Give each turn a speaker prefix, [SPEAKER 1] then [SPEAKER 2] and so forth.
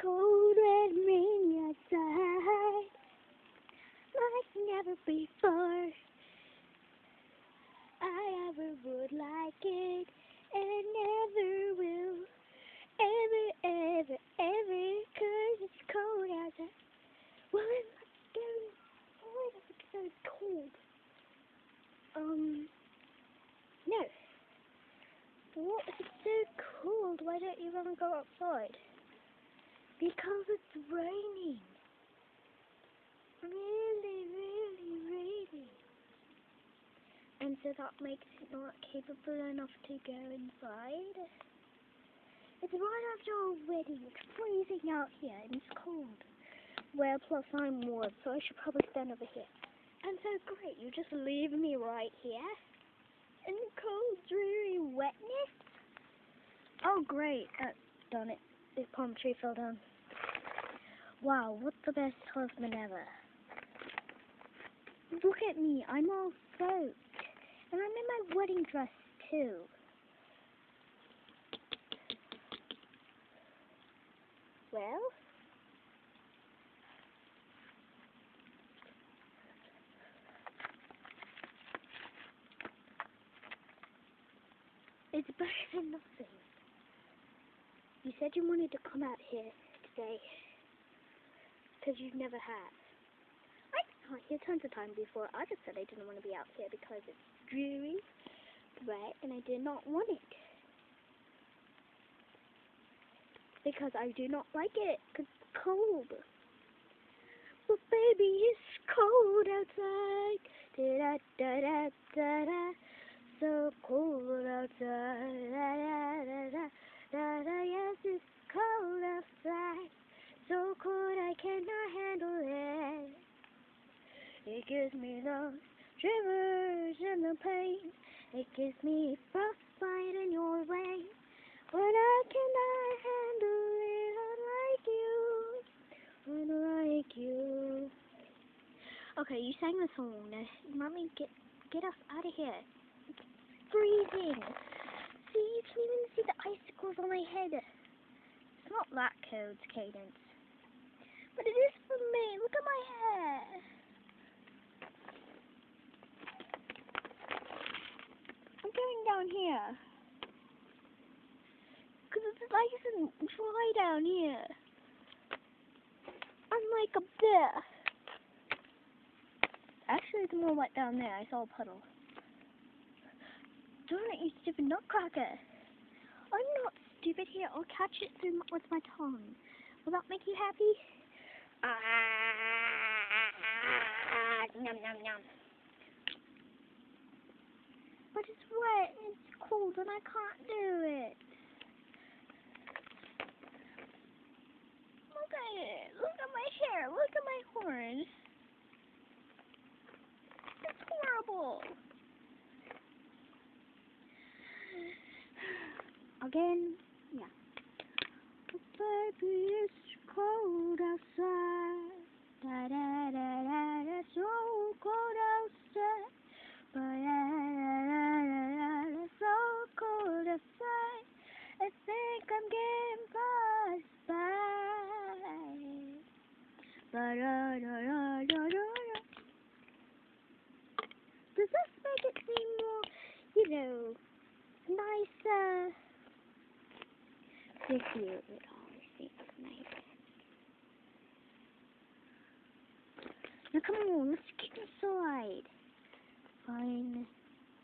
[SPEAKER 1] cold and rainy outside, like never before. I ever would like it, and never will, ever, 'cause it's cold outside. Well, let's go. Oh, it's so cold. No. What if it's so cold? Why don't you want to go outside? Because it's raining. Really raining. And so that makes it not capable enough to go inside. It's right after our wedding. It's freezing out here and it's cold. Well, plus I'm warm, so I should probably stand over here. And so great, you just leave me right here in the cold, dreary wetness. Oh great, done it. The palm tree fell down. Wow, what's the best husband ever? Look at me, I'm all soaked. And I'm in my wedding dress too. Well? It's better than nothing. You said you wanted to come out here today, because you never have. I've been out here tons of times before. I just said I didn't want to be out here because it's dreary, wet, and I did not want it. Because I do not like it, because it's cold. But baby, it's cold outside. Da-da-da-da-da-da. So cold outside. Da-da-da-da-da-da. Yes, it's cold outside. So cold I cannot handle it. It gives me those shivers and the pain. It gives me frostbite in your rain. But I cannot handle it unlike you. Okay, you sang the song. Now, let me get us out of here. It's freezing. See, you can even see the icicles on my head. It's not that cold, Cadence. But it is for me. Look at my hair. I'm going down here. Because it's nice and dry down here. Unlike up there. Actually, it's more wet down there. I saw a puddle. Darn it, you stupid nutcracker. I'm not stupid. Here, I'll catch it with my tongue. Will that make you happy? Yum, yum, yum. But it's wet and it's cold and I can't do it. Look at it. Look at my hair. Look at my horns. It's horrible. Again, yeah. But baby, it's cold outside. Da da da da. It's so cold outside. But da da da da. It's so cold outside. I think I'm getting frostbite. Ba da da da da da. Does this make it seem more, you know, nicer? This year it always seems nice. Now come on, let's get inside. Fine.